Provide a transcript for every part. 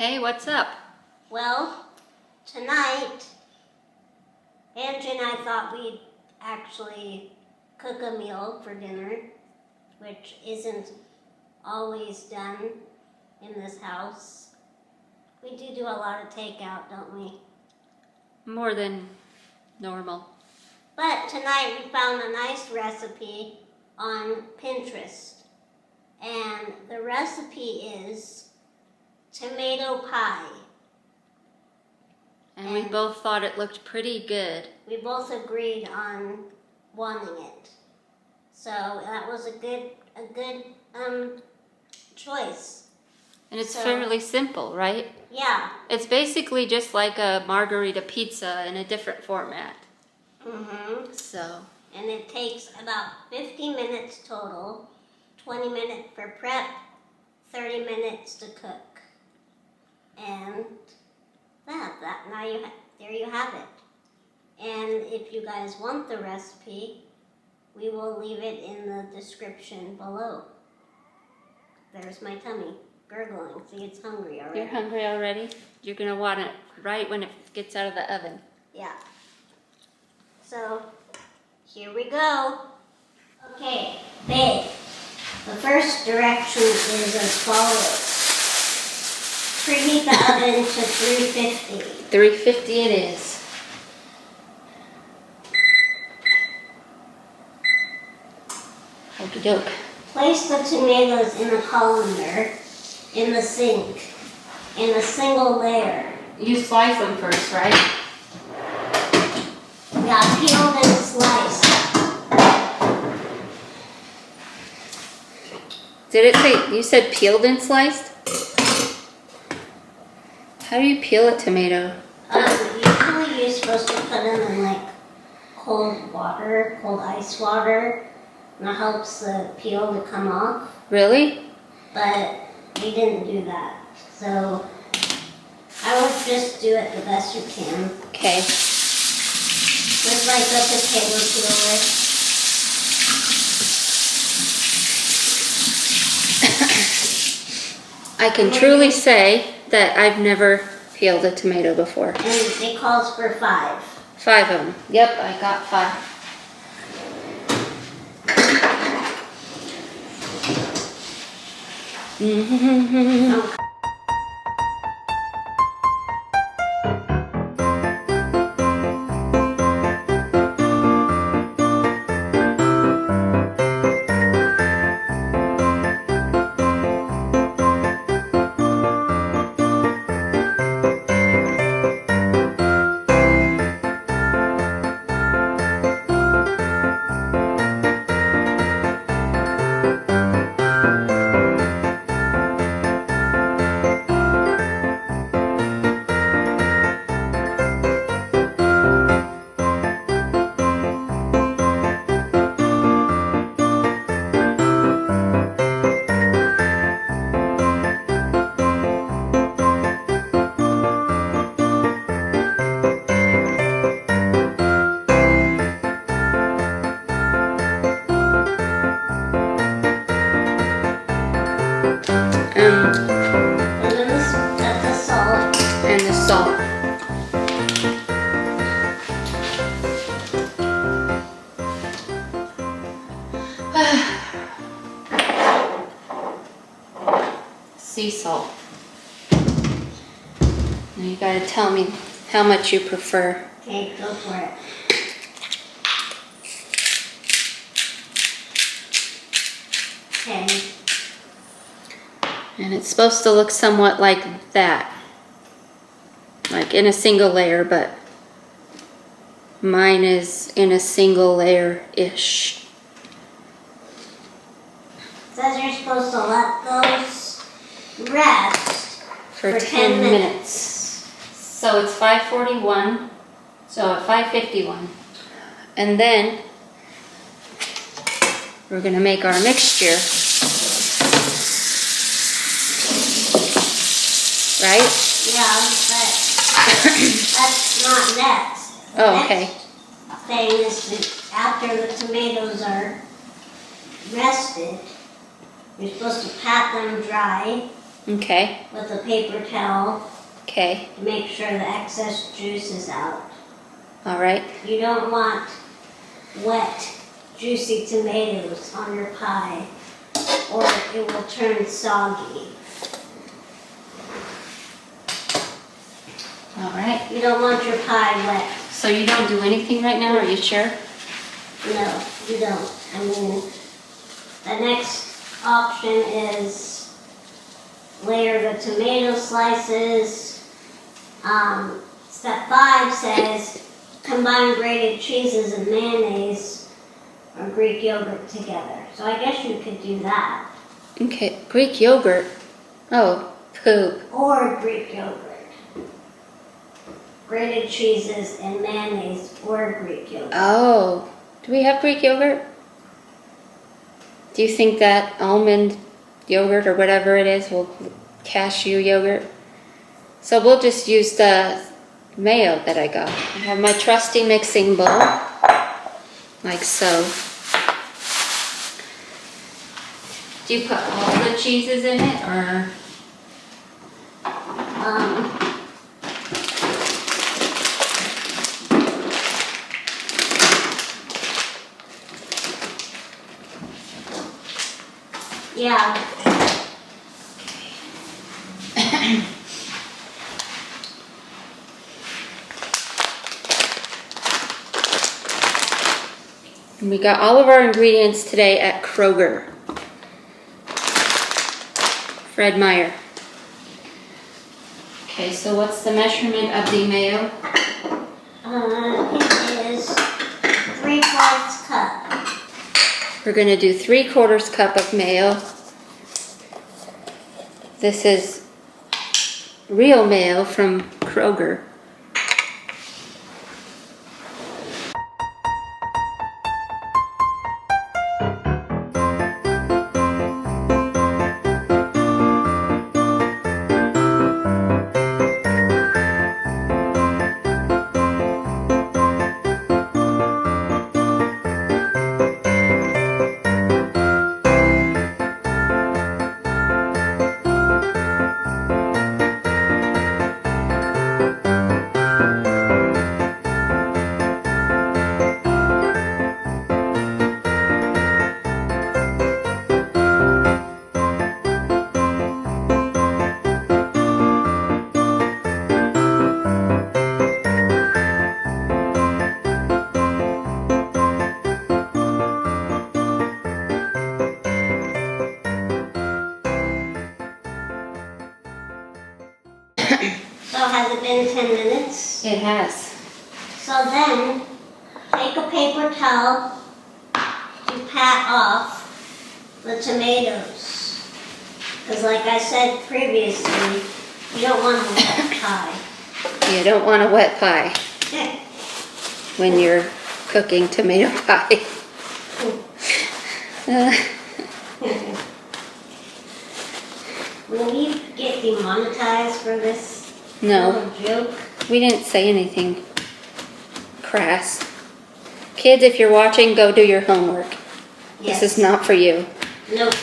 Hey, what's up? Well, tonight, Angie and I thought we'd actually cook a meal for dinner, which isn't always done in this house. We do a lot of takeout, don't we? More than normal. But tonight we found a nice recipe on Pinterest. And the recipe is tomato pie. And we both thought it looked pretty good. We both agreed on wanting it. So that was a good choice. And it's fairly simple, right? Yeah. It's basically just like a margarita pizza in a different format. So. And it takes about 50 minutes total, 20 minutes for prep, 30 minutes to cook. And there you have it. And if you guys want the recipe, we will leave it in the description below. There's my tummy gurgling. See, it's hungry already. You're hungry already? You're gonna want it right when it gets out of the oven. Yeah. So, here we go. Okay, babe. The first direction is as follows. Preheat the oven to 350. 350 it is. Okie doke. Place the tomatoes in a colander in the sink in a single layer. You slice them first, right? Yeah, peeled and sliced. Did it say, you said peeled and sliced? How do you peel a tomato? Usually you're supposed to put them in like cold water, cold ice water, and it helps the peel to come off. Really? But we didn't do that. So I would just do it the best you can. Okay. Just like a potato peeler. I can truly say that I've never peeled a tomato before. And it calls for 5. 5 of them. Yep, I got 5. Okay. And the salt. Sea salt. Now you gotta tell me how much you prefer. Okay, go for it. Okay. And it's supposed to look somewhat like that. Like in a single layer, but mine is in a single layer-ish. It says you're supposed to let those rest For 10 minutes. So it's 5:41, so at 5:51. And then we're gonna make our mixture. Right? Yeah, but that's not next. Oh, okay. Next thing is that after the tomatoes are rested, you're supposed to pat them dry Okay. with a paper towel Okay. to make sure the excess juice is out. All right. You don't want wet, juicy tomatoes on your pie, or it will turn soggy. All right. You don't want your pie wet. So you don't do anything right now, are you sure? No, you don't. I mean, the next option is layer the tomato slices. Step 5 says combine grated cheeses and mayonnaise or Greek yogurt together. So I guess you could do that. Okay. Greek yogurt. Oh, poop. Or Greek yogurt. Grated cheeses and mayonnaise or Greek yogurt. Oh. Do we have Greek yogurt? Do you think that almond yogurt or whatever it is will cashew yogurt? So we'll just use the mayo that I got. I have my trusty mixing bowl, like so. Do you put all the cheeses in it, or? Yeah. And we got all of our ingredients today at Kroger. Fred Meyer. Okay, so what's the measurement of the mayo? It is 3/4 cup. We're going to do 3/4 cup of mayo. This is real mayo from Kroger. So has it been 10 minutes? It has. So then, take a paper towel to pat off the tomatoes. Because like I said previously, you don't want a wet pie. You don't want a wet pie when you're cooking tomato pie. Will we get demonetized for this No, little joke? we didn't say anything crass. Kids, if you're watching, go do your homework. Yes. This is not for you. Nope.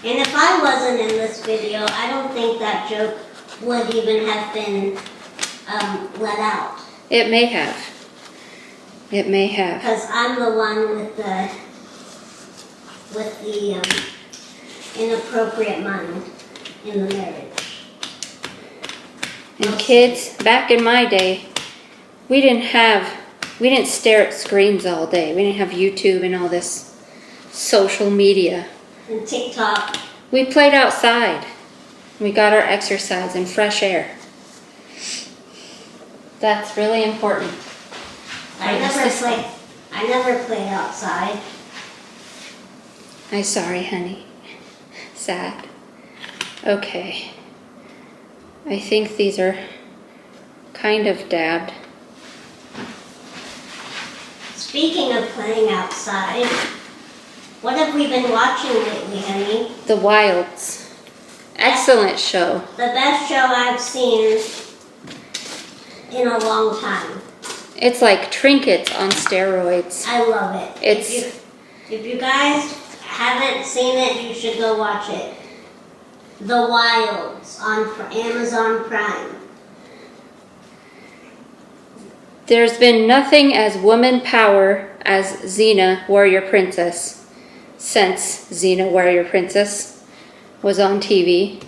And if I wasn't in this video, I don't think that joke would even have been let out. It may have. It may have. Because I'm the one with the inappropriate mind in the marriage. And kids, back in my day, we didn't stare at screens all day. We didn't have YouTube and all this social media. And TikTok. We played outside. We got our exercise and fresh air. That's really important. I never played outside. I'm sorry, honey. Sad. Okay. I think these are kind of dabbed. Speaking of playing outside, what have we been watching lately, honey? The Wilds. Excellent show. The best show I've seen in a long time. It's like Trinkets on steroids. I love it. It's if you guys haven't seen it, you should go watch it. The Wilds on Amazon Prime. There's been nothing as woman power as Xena, Warrior Princess, since Xena, Warrior Princess was on TV.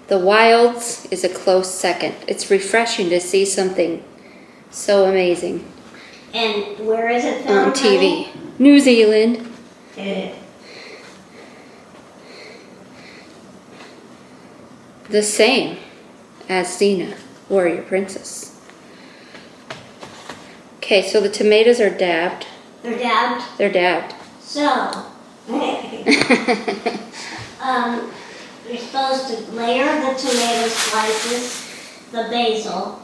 The Wilds is a close second. It's refreshing to see something so amazing. And where is it filmed? On TV. New Zealand. The same as Xena, Warrior Princess. Okay, so the tomatoes are dabbed. They're dabbed? They're dabbed. So, you're supposed to layer the tomato slices, the basil,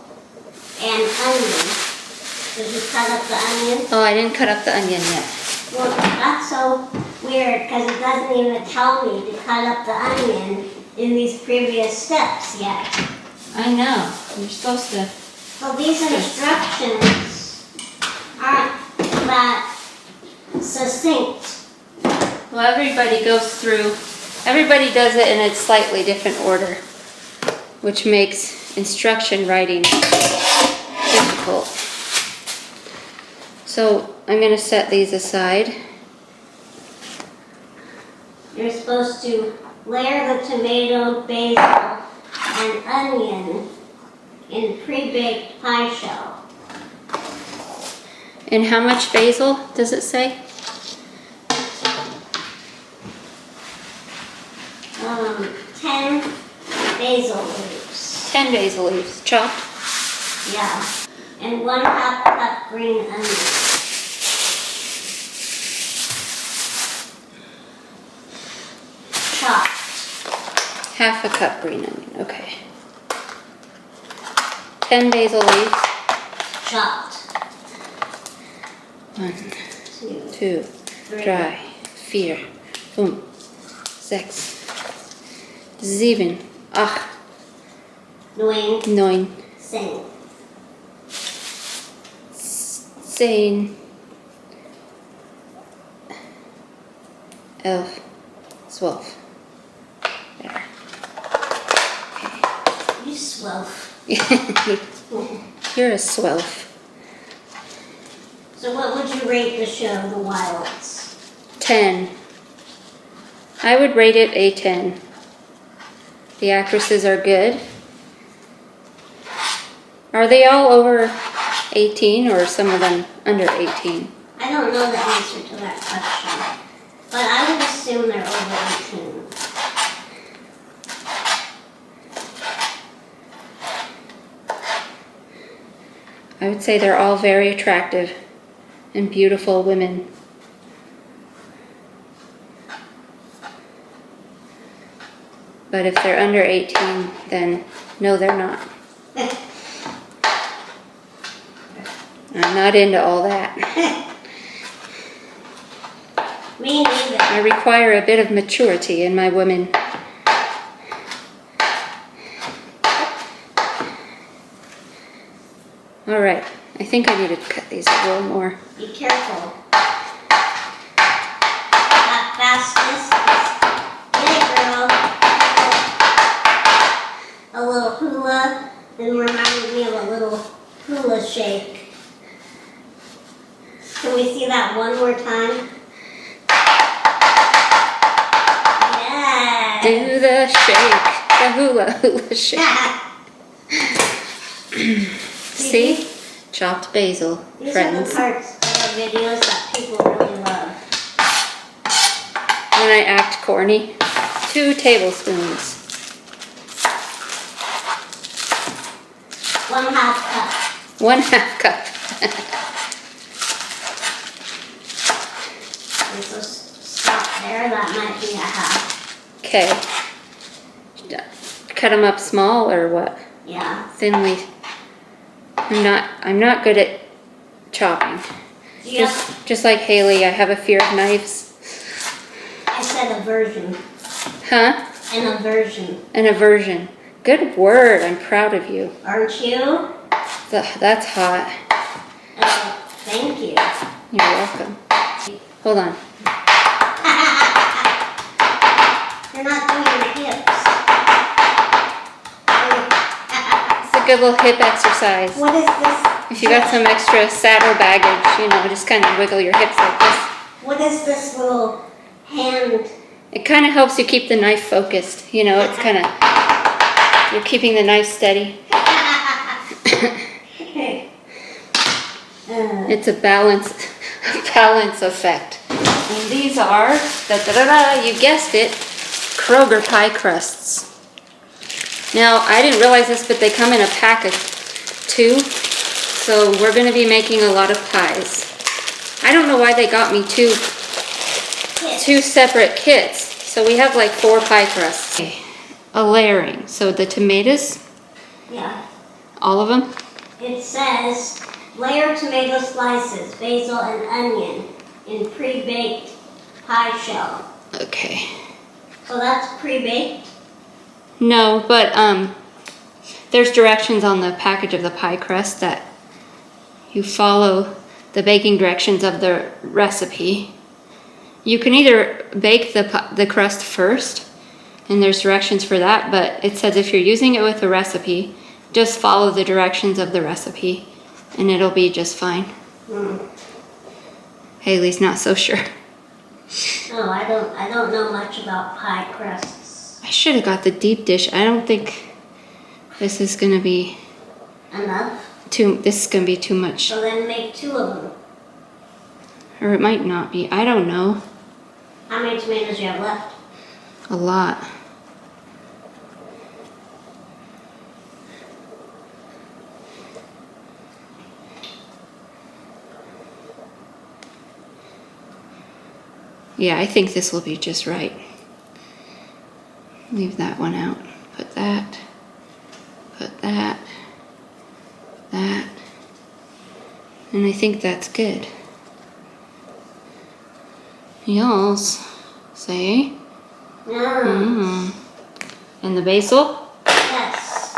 and onion. Did you cut up the onion? Oh, I didn't cut up the onion yet. Well, that's so weird because it doesn't even tell me to cut up the onion in these previous steps yet. I know. You're supposed to. So these instructions aren't that succinct. Well, everybody does it in a slightly different order, which makes instruction writing difficult. So I'm going to set these aside. You're supposed to layer the tomato, basil, and onion in pre-baked pie shell. And how much basil does it say? 10 basil leaves. 10 basil leaves, chopped. Yeah. And 1/2 cup green onion. Chopped. 1/2 cup green onion, okay. 10 basil leaves. Chopped. 1, 2, 2, 3, 4, 5, 6, 7, 8, 9, 9, 10. 10, 11, 12. There. You swelf. You're a swelf. So what would you rate the show, The Wilds? 10. I would rate it a 10. The actresses are good. Are they all over 18 or some of them under 18? I don't know the answer to that question, but I would assume they're over 18. I would say they're all very attractive and beautiful women. But if they're under 18, then no, they're not. I'm not into all that. Me neither. I require a bit of maturity in my women. All right, I think I need to cut these a little more. Be careful. That fastness is, get it, girl. A little hula, and reminded me of a little hula shake. Can we see that one more time? Yes. Do the shake, the hula shake. See? Chopped basil, These friends. are the parts of our videos that people really love. When I act corny, 2 tablespoons. 1/2 cup. 1/2 cup. Let's just stop there. That might be a half. Okay. Cut them up small or what? Yeah. Thinly. I'm not good at chopping. Yep. Just like Haley, I have a fear of knives. I said aversion. Huh? An aversion. An aversion. Good word. I'm proud of you. Aren't you? That's hot. Oh, thank you. You're welcome. Hold on. You're not doing your hips. good little hip exercise. What is this? If you got some extra saddle baggage, you know, just kind of wiggle your hips like this. What is this little hand? It kind of helps you keep the knife focused. You know, it's kind of, you're keeping the knife steady. It's a balance effect. And these are, you guessed it, Kroger pie crusts. Now, I didn't realize this, but they come in a pack of 2. So we're going to be making a lot of pies. I don't know why they got me two separate kits. So we have like 4 pie crusts. Okay. A layering. So the tomatoes. Yeah. All of them? It says layer tomato slices, basil, and onion in pre-baked pie shell. Okay. So that's pre-baked? No, but there's directions on the package of the pie crust that you follow the baking directions of the recipe. You can either bake the crust first, and there's directions for that, but it says if you're using it with a recipe, just follow the directions of the recipe, and it'll be just fine. Haley's not so sure. No, I don't know much about pie crusts. I should have got the deep dish. I don't think this is gonna be Enough? this is gonna be too much. So then make 2 of them. Or it might not be. I don't know. How many tomatoes do you have left? A lot. Yeah, I think this will be just right. Leave that one out. Put that. Put that. That. And I think that's good. Y'all's say. No. And the basil? Yes.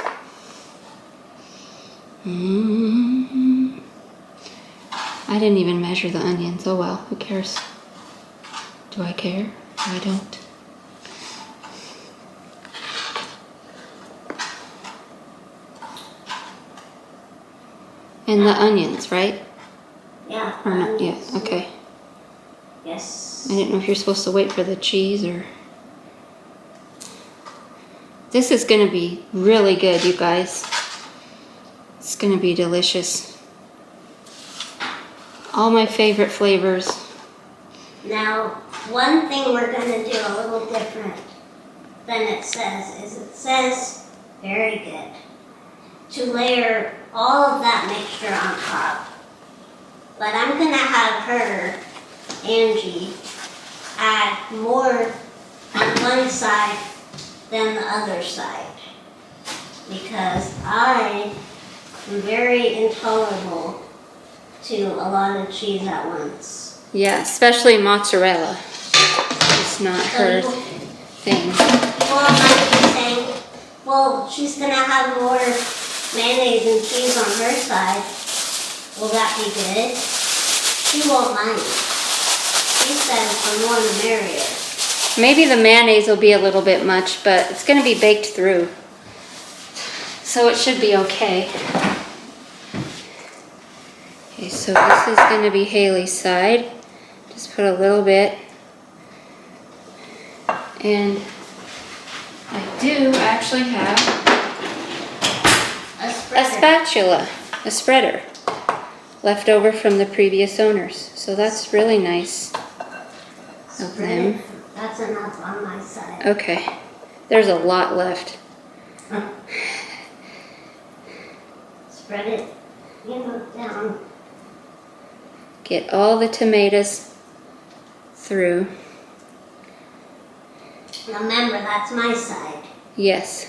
I didn't even measure the onions. Oh well, who cares? Do I care? I don't. And the onions, right? Yeah. Or not? Yeah, okay. Yes. I didn't know if you're supposed to wait for the cheese or... This is going to be really good, you guys. It's going to be delicious. All my favorite flavors. Now, one thing we're going to do a little different than it says, very good, to layer all of that mixture on top. But I'm going to have her, Angie, add more on one side than the other side. Because I am very intolerable to a lot of cheese at once. Yeah, especially mozzarella. It's not her thing. Well, I might be saying, well, she's going to have more mayonnaise and cheese on her side. Will that be good? She won't mind. She says the more the merrier. Maybe the mayonnaise will be a little bit much, but it's going to be baked through. So it should be okay. Okay, so this is going to be Haley's side. Just put a little bit. And I do actually have a spatula, a spreader, left over from the previous owners. So that's really nice of them. That's enough on my side. Okay, there's a lot left. Spread it, down. Get all the tomatoes through. Remember, that's my side. Yes,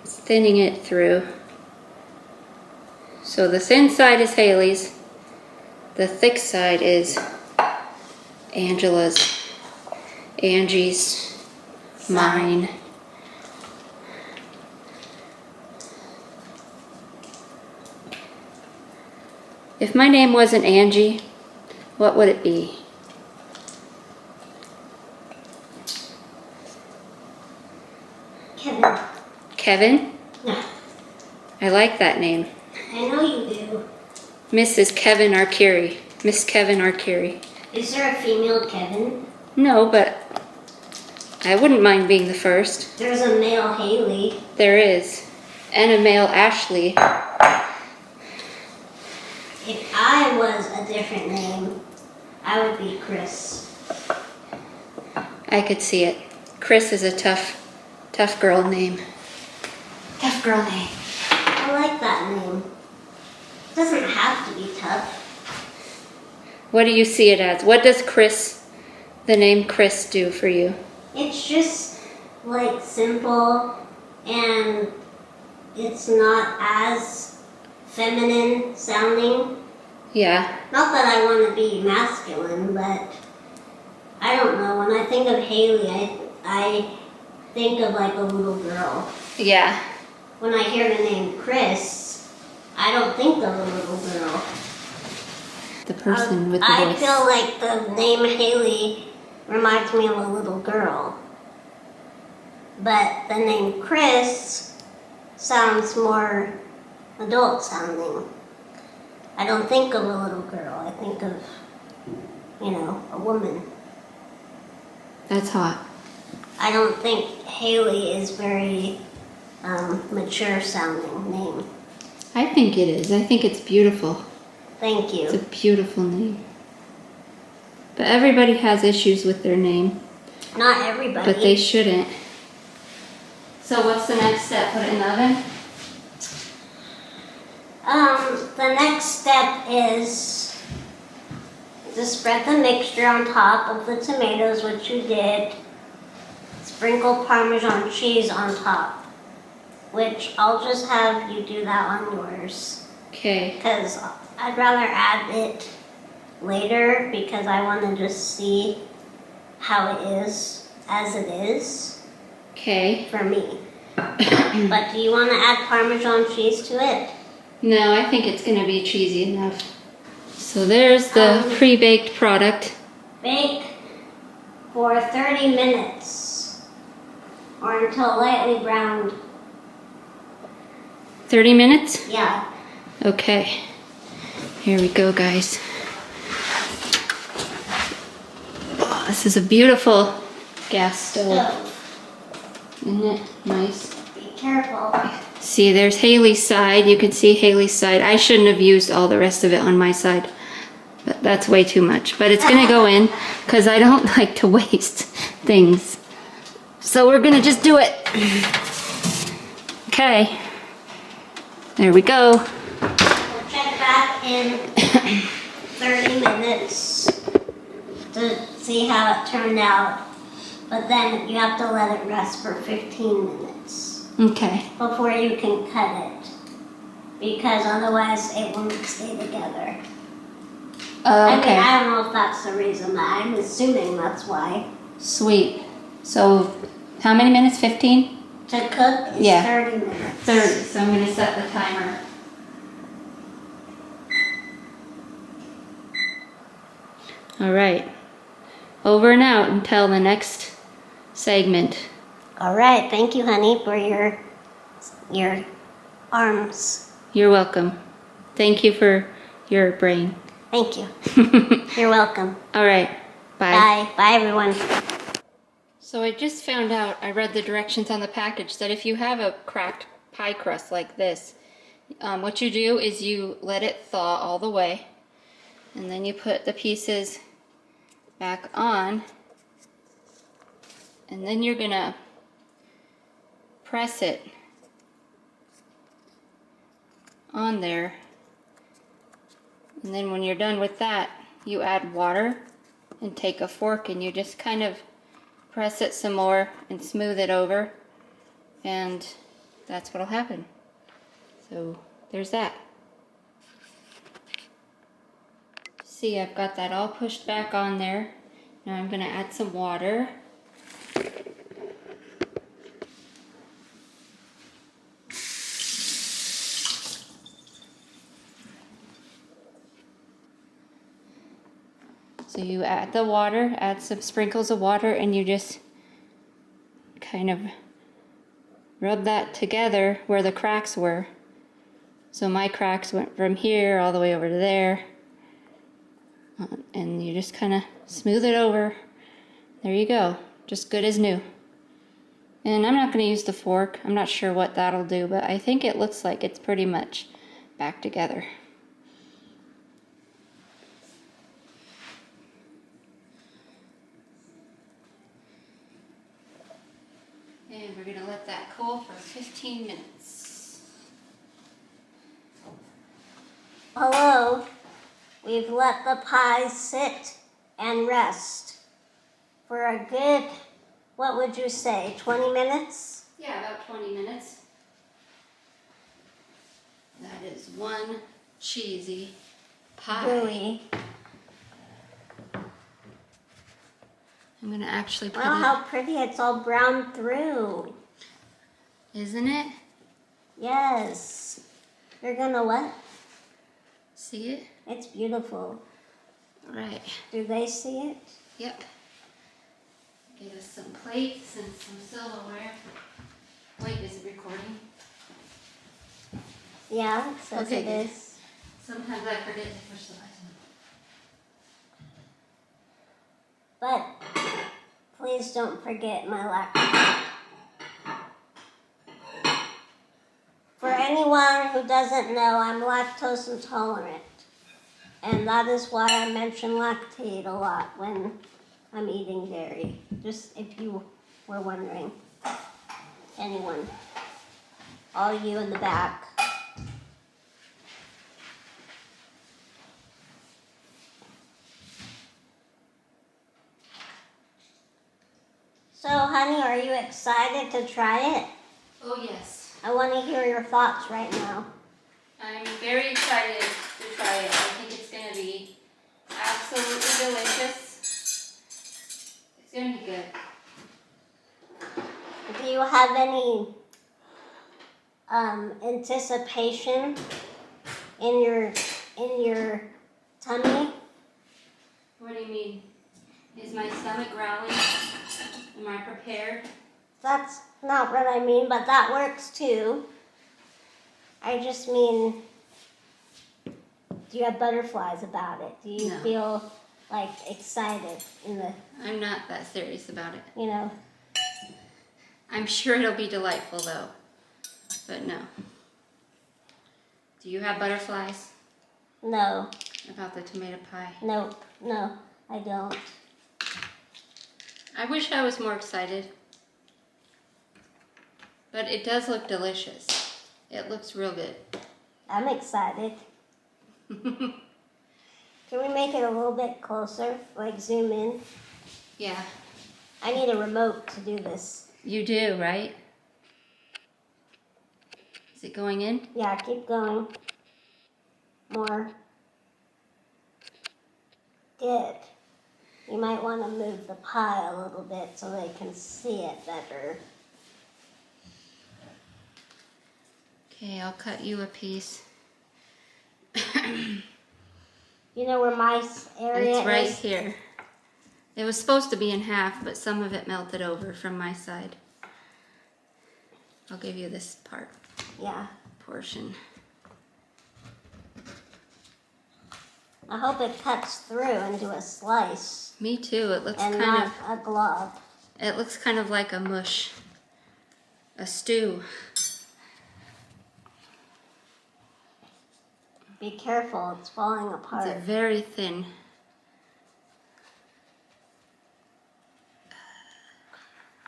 thinning it through. So the thin side is Haley's. The thick side is Angie's, mine. If my name wasn't Angie, what would it be? Kevin. Kevin? No. I like that name. I know you do. Mrs. Kevin Arcuri. Miss Kevin Arcuri. Is there a female Kevin? No, but I wouldn't mind being the first. There's a male Haley. There is. And a male Ashley. If I was a different name, I would be Chris. I could see it. Chris is a tough girl name. Tough girl name. I like that name. It doesn't have to be tough. What do you see it as? What does the name Chris do for you? It's just like simple, and it's not as feminine sounding. Yeah. Not that I want to be masculine, but I don't know. When I think of Haley, I think of like a little girl. Yeah. When I hear the name Chris, I don't think of a little girl. The person with the I voice. feel like the name Haley reminds me of a little girl. But the name Chris sounds more adult sounding. I don't think of a little girl. I think of, a woman. That's hot. I don't think Haley is very mature sounding name. I think it is. I think it's beautiful. Thank you. It's a beautiful name. But everybody has issues with their name. Not everybody. But they shouldn't. So what's the next step? Put it in the oven? The next step is to spread the mixture on top of the tomatoes, which you did. Sprinkle Parmesan cheese on top, which I'll just have you do that on yours. Okay. Because I'd rather add it later because I want to just see how it is as it is. Okay. For me. But do you want to add Parmesan cheese to it? No, I think it's going to be cheesy enough. So there's the pre-baked product. Bake for 30 minutes or until lightly browned. 30 minutes? Yeah. Okay. Here we go, guys. Oh, this is a beautiful gas stove. Isn't it nice? Be careful. See, there's Haley's side. You can see Haley's side. I shouldn't have used all the rest of it on my side. But that's way too much. But it's going to go in because I don't like to waste things. So we're going to just do it. Okay. There we go. We'll check back in 30 minutes to see how it turned out. But then you have to let it rest for 15 minutes. Okay. Before you can cut it. Because otherwise it won't stay together. Okay. I don't know if that's the reason, but I'm assuming that's why. Sweet. So, how many minutes? 15? To cook is 30 minutes. 30. So I'm going to set the timer. All right. Over and out until the next segment. All right, thank you, honey, for your arms. You're welcome. Thank you for your brain. Thank you. You're welcome. All right. Bye. Bye. Bye, everyone. So I just found out, I read the directions on the package, that if you have a cracked pie crust like this, what you do is you let it thaw all the way, and then you put the pieces back on, and then you're gonna press it on there, and then when you're done with that, you add water and take a fork and you just kind of press it some more and smooth it over, and that's what'll happen. So there's that. See, I've got that all pushed back on there. Now I'm gonna add some water. So you add the water, add some sprinkles of water, and you just kind of rub that together where the cracks were, So my cracks went from here all the way over to there. And you just kind of smooth it over. There you go. Just good as new. And I'm not going to use the fork. I'm not sure what that'll do, but I think it looks like it's pretty much back together. And we're going to let that cool for 15 minutes. Hello. We've let the pie sit and rest for a good, what would you say, 20 minutes? Yeah, about 20 minutes. That is one cheesy pie. Gooey. I'm going to actually put Wow, it... how pretty it's all browned through. Isn't it? Yes. You're gonna what? See it? It's beautiful. All right. Do they see it? Yep. Get us some plates and some silverware. Wait, is it recording? Yeah, it says Okay, it good. is. Sometimes I forget to push the button. But please don't forget my lactose. For anyone who doesn't know, I'm lactose intolerant. And that is why I mention lactate a lot when I'm eating dairy. Just if you were wondering. Anyone. All you in the back. So, honey, are you excited to try it? Oh, yes. I want to hear your thoughts right now. I'm very excited to try it. I think it's going to be absolutely delicious. It's going to be good. Do you have any anticipation in your tummy? What do you mean? Is my stomach growling? Am I prepared? That's not what I mean, but that works too. I just mean, do you have butterflies about it? Do you No. feel like excited in the, I'm not that serious about it. you know? I'm sure it'll be delightful though, but no. Do you have butterflies No, about the tomato pie? nope, no, I don't. I wish I was more excited, but it does look delicious. It looks real good. I'm excited. Can we make it a little bit closer, like zoom in? Yeah, I need a remote to do this. you do, right? Is it going in? Yeah, keep going. More. Good. You might want to move the pie a little bit so they can see it better. Okay, I'll cut you a piece. You know where my area It's right is? here. It was supposed to be in half, but some of it melted over from my side. I'll give you this Yeah. portion. I hope it cuts through into a slice Me too. It looks and kind not a glob. It looks kind of like a mush, a stew. Be careful, it's falling It's apart. very thin.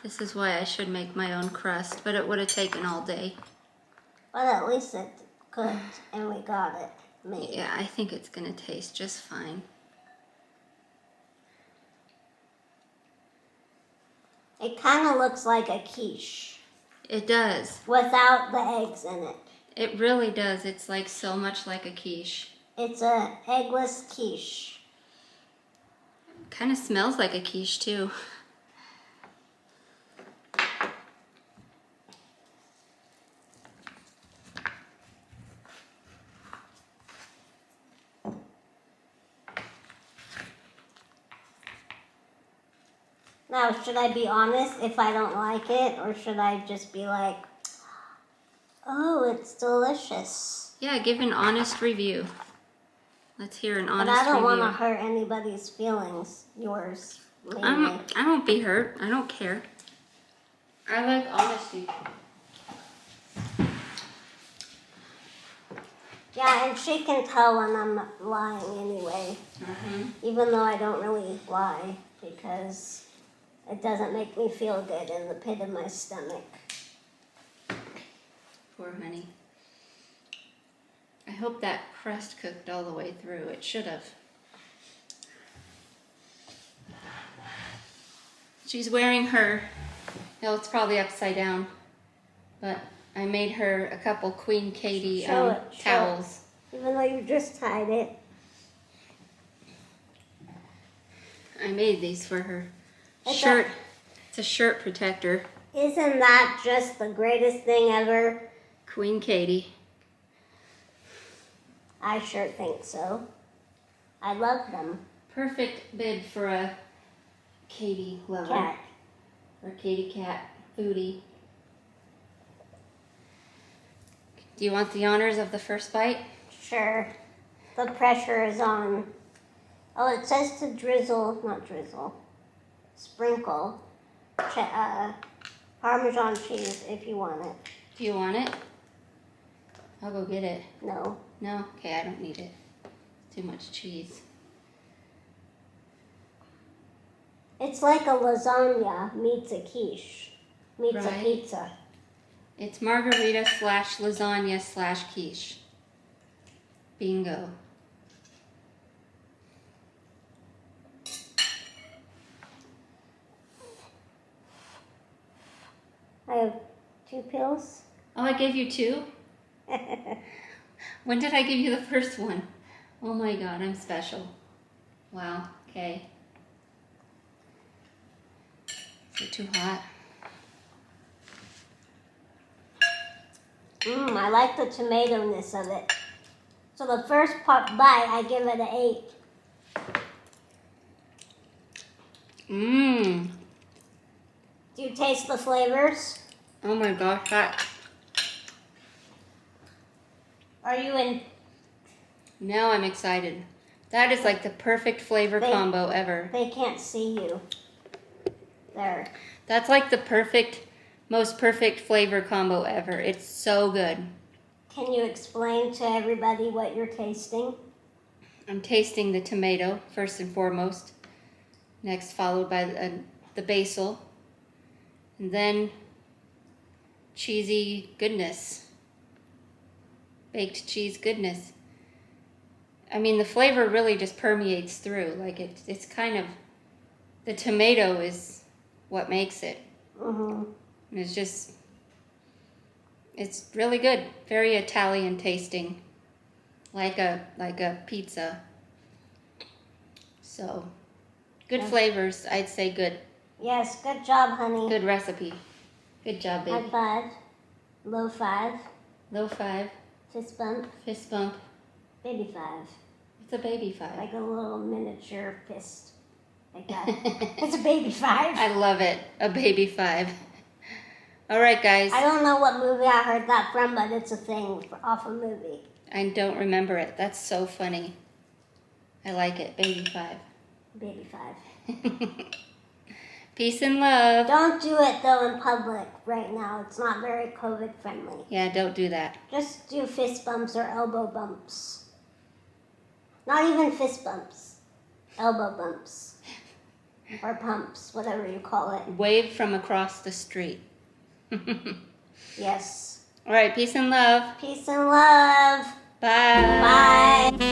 This is why I should make my own crust, but it would have taken all day. But at least it cooked and we got it made. Yeah, I think it's gonna taste just fine. It kind of looks like a quiche It does. without the eggs in it. It really does. It's like so much like a quiche. It's a eggless quiche. Kind of smells like a quiche too. Now, should I be honest if I don't like it, or should I just be like, oh, it's delicious? Yeah, give an honest review. Let's hear an honest But I don't review. want to hurt anybody's feelings. Yours, mainly. I won't be hurt. I don't care. I like honesty. Yeah, and she can tell when I'm lying anyway. Even though I don't really lie, because it doesn't make me feel good in the pit of my stomach. Poor honey. I hope that crust cooked all the way through. It should have. She's wearing her, it's probably upside down, but I made her a couple Queen Katie towels. Even though you just tied it. I made these for her. Shirt. It's a shirt protector. Isn't that just the greatest thing ever? Queen Katie. I sure think so. I love them. Perfect bid for a Katie lover. Cat. Or Katie cat foodie. Do you want the honors of the first bite? Sure. The pressure is on. Oh, it says to drizzle, not drizzle, sprinkle Parmesan cheese if you want it. Do you want it? I'll go get it. No. No? Okay, I don't need it. Too much cheese. It's like a lasagna meets a quiche, meets a Right. pizza. It's margarita / lasagna / quiche. Bingo. I have 2 pills. Oh, I gave you 2? When did I give you the first one? Oh my god, I'm special. Wow, okay. Is it too hot? I like the tomato-ness of it. So the first bite, I give it an 8. Mmm. Do you taste the flavors? Oh my gosh, that. Are you in? Now I'm excited. That is like the perfect flavor combo ever. They can't see you. There. That's like the most perfect flavor combo ever. It's so good. Can you explain to everybody what you're tasting? I'm tasting the tomato first and foremost. Next, followed by the basil. And then cheesy goodness. Baked cheese goodness. I mean, the flavor really just permeates through. Like it's kind of, the tomato is what makes it. And it's really good. Very Italian tasting. Like a pizza. So, good flavors. I'd say good. Yes, good job, honey. Good recipe. Good job, baby. High 5. Low 5. Low 5. Fist bump. Fist bump. Baby 5. It's a baby 5. Like a little miniature fist. Like that. It's a baby 5. I love it. A baby 5. All right, guys. I don't know what movie I heard that from, but it's a thing off a movie. I don't remember it. That's so funny. I like it. Baby 5. Baby 5. Peace and love. Don't do it, though, in public right now. It's not very COVID friendly. Yeah, don't do that. Just do fist bumps or elbow bumps. Not even fist bumps. Elbow bumps. Or pumps, whatever you call it. Wave from across the street. Yes. All right, peace and love. Peace and love. Bye. Bye.